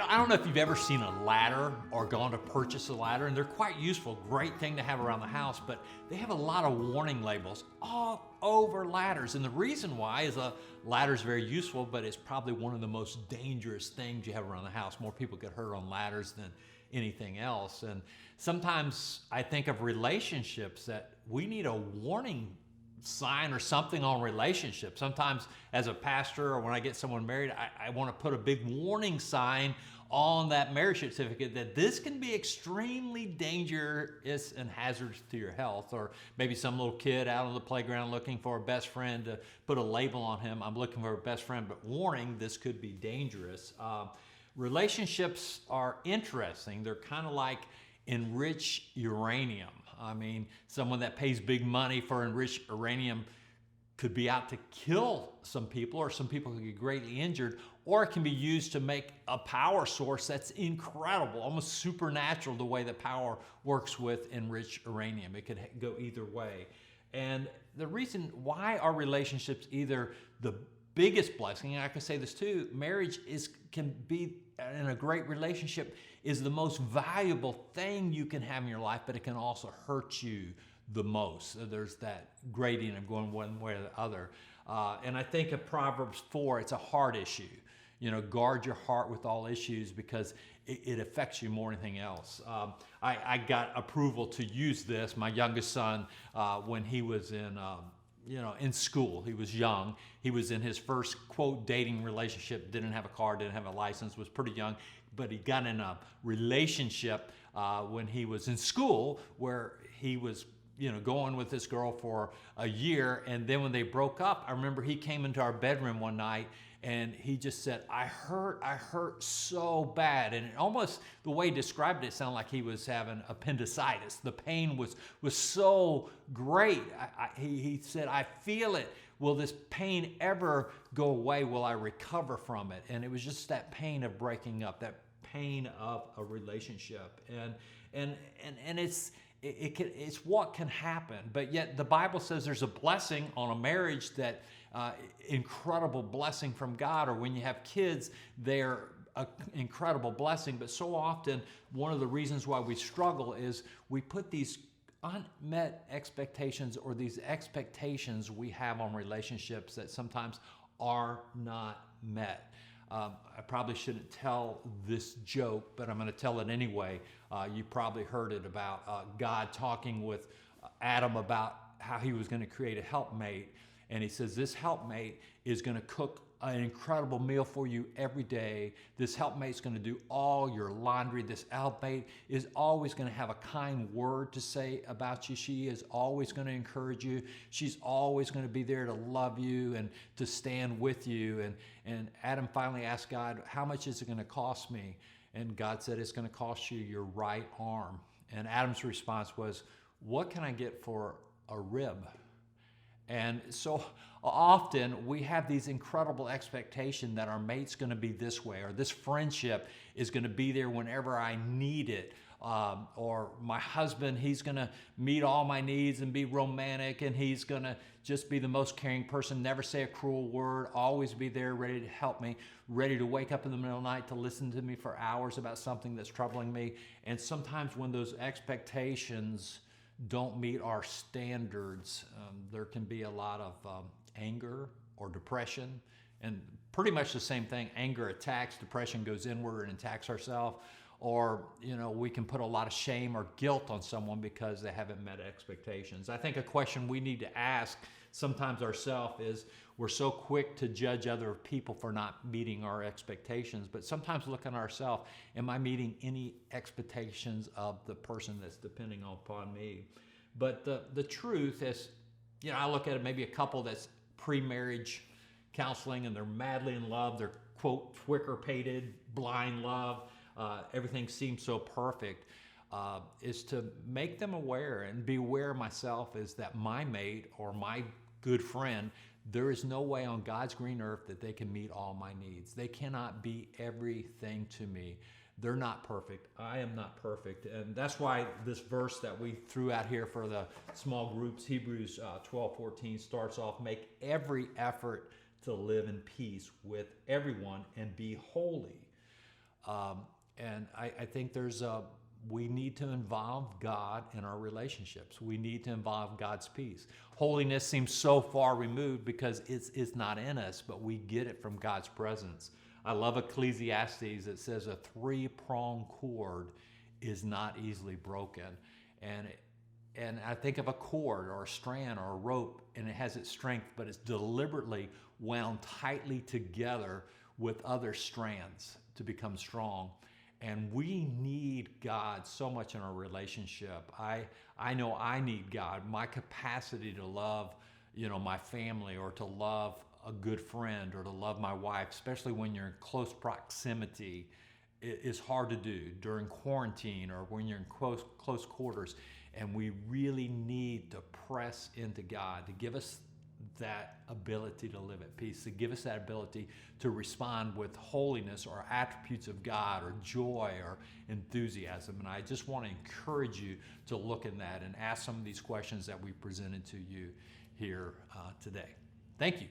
I don't know if you've ever seen a ladder or gone to purchase a ladder, and they're quite useful, great thing to have around the house, but they have a lot of warning labels all over ladders. And the reason why is a ladder is very useful, but it's probably one of the most dangerous things you have around the house. More people get hurt on ladders than anything else. And sometimes I think of relationships that we need a warning sign or something on relationships. Sometimes as a pastor or when I get someone married, I want to put a big warning sign on that marriage certificate that this can be extremely dangerous and hazardous to your health. Or maybe some little kid out on the playground looking for a best friend, to put a label on him, I'm looking for a best friend, but warning, this could be dangerous. Relationships are interesting. They're kind of like enriched uranium. I mean, someone that pays big money for enriched uranium could be out to kill some people, or some people could get greatly injured, or it can be used to make a power source that's incredible, almost supernatural, the way that power works with enriched uranium. It could go either way. And the reason why our relationships either the biggest blessing, and I can say this too, marriage can be in a great relationship is the most valuable thing you can have in your life, but it can also hurt you the most. So there's that gradient of going one way or the other. And I think of Proverbs 4, it's a heart issue. You know, guard your heart with all issues, because it affects you more than anything else. I got approval to use this. My youngest son, when he was in school, he was young. He was in his first, quote, dating relationship, didn't have a car, didn't have a license, was pretty young, but he got in a relationship when he was in school where he was going with this girl for a year. And then when they broke up, I remember he came into our bedroom one night and he just said, I hurt so bad. And it almost, the way he described it sounded like he was having appendicitis. The pain was so great. He said, I feel it. Will this pain ever go away? Will I recover from it? And it was just that pain of breaking up, that pain of a relationship. And it's what can happen. But yet the Bible says there's a blessing on a marriage, that incredible blessing from God. Or when you have kids, they're an incredible blessing. But so often, one of the reasons why we struggle is we put these unmet expectations, or these expectations we have on relationships that sometimes are not met. I probably shouldn't tell this joke, but I'm going to tell it anyway. You probably heard it about God talking with Adam about how he was going to create a helpmate. And he says, this helpmate is going to cook an incredible meal for you every day. This helpmate's going to do all your laundry. This helpmate is always going to have a kind word to say about you. She is always going to encourage you. She's always going to be there to love you and to stand with you. And Adam finally asked God, how much is it going to cost me? And God said, it's going to cost you your right arm. And Adam's response was, what can I get for a rib? And so often we have these incredible expectations that our mate's going to be this way, or this friendship is going to be there whenever I need it. Or my husband, he's going to meet all my needs and be romantic, and he's going to just be the most caring person, never say a cruel word, always be there ready to help me, ready to wake up in the middle of the night to listen to me for hours about something that's troubling me. And sometimes when those expectations don't meet our standards, there can be a lot of anger or depression. And pretty much the same thing. Anger attacks, depression goes inward and attacks ourselves. Or, we can put a lot of shame or guilt on someone because they haven't met expectations. I think a question we need to ask sometimes ourselves is, we're so quick to judge other people for not meeting our expectations, but sometimes look at ourselves, am I meeting any expectations of the person that's depending upon me? But the truth is, I look at it, maybe a couple that's pre-marriage counseling and they're madly in love, they're, quote, twicker-pated, blind love, everything seems so perfect, is to make them aware and be aware myself is that my mate or my good friend, there is no way on God's green earth that they can meet all my needs. They cannot be everything to me. They're not perfect. I am not perfect. And that's why this verse that we threw out here for the small groups, Hebrews 12:14, starts off, make every effort to live in peace with everyone and be holy. And I think we need to involve God in our relationships. We need to involve God's peace. Holiness seems so far removed because it's not in us, but we get it from God's presence. I love Ecclesiastes. It says a three-pronged cord is not easily broken. And I think of a cord or a strand or a rope, and it has its strength, but it's deliberately wound tightly together with other strands to become strong. And we need God so much in our relationship. I know I need God. My capacity to love, my family, or to love a good friend, or to love my wife, especially when you're in close proximity, is hard to do during quarantine or when you're in close quarters. And we really need to press into God to give us that ability to live at peace, to give us that ability to respond with holiness or attributes of God or joy or enthusiasm. And I just want to encourage you to look in that and ask some of these questions that we presented to you here today. Thank you.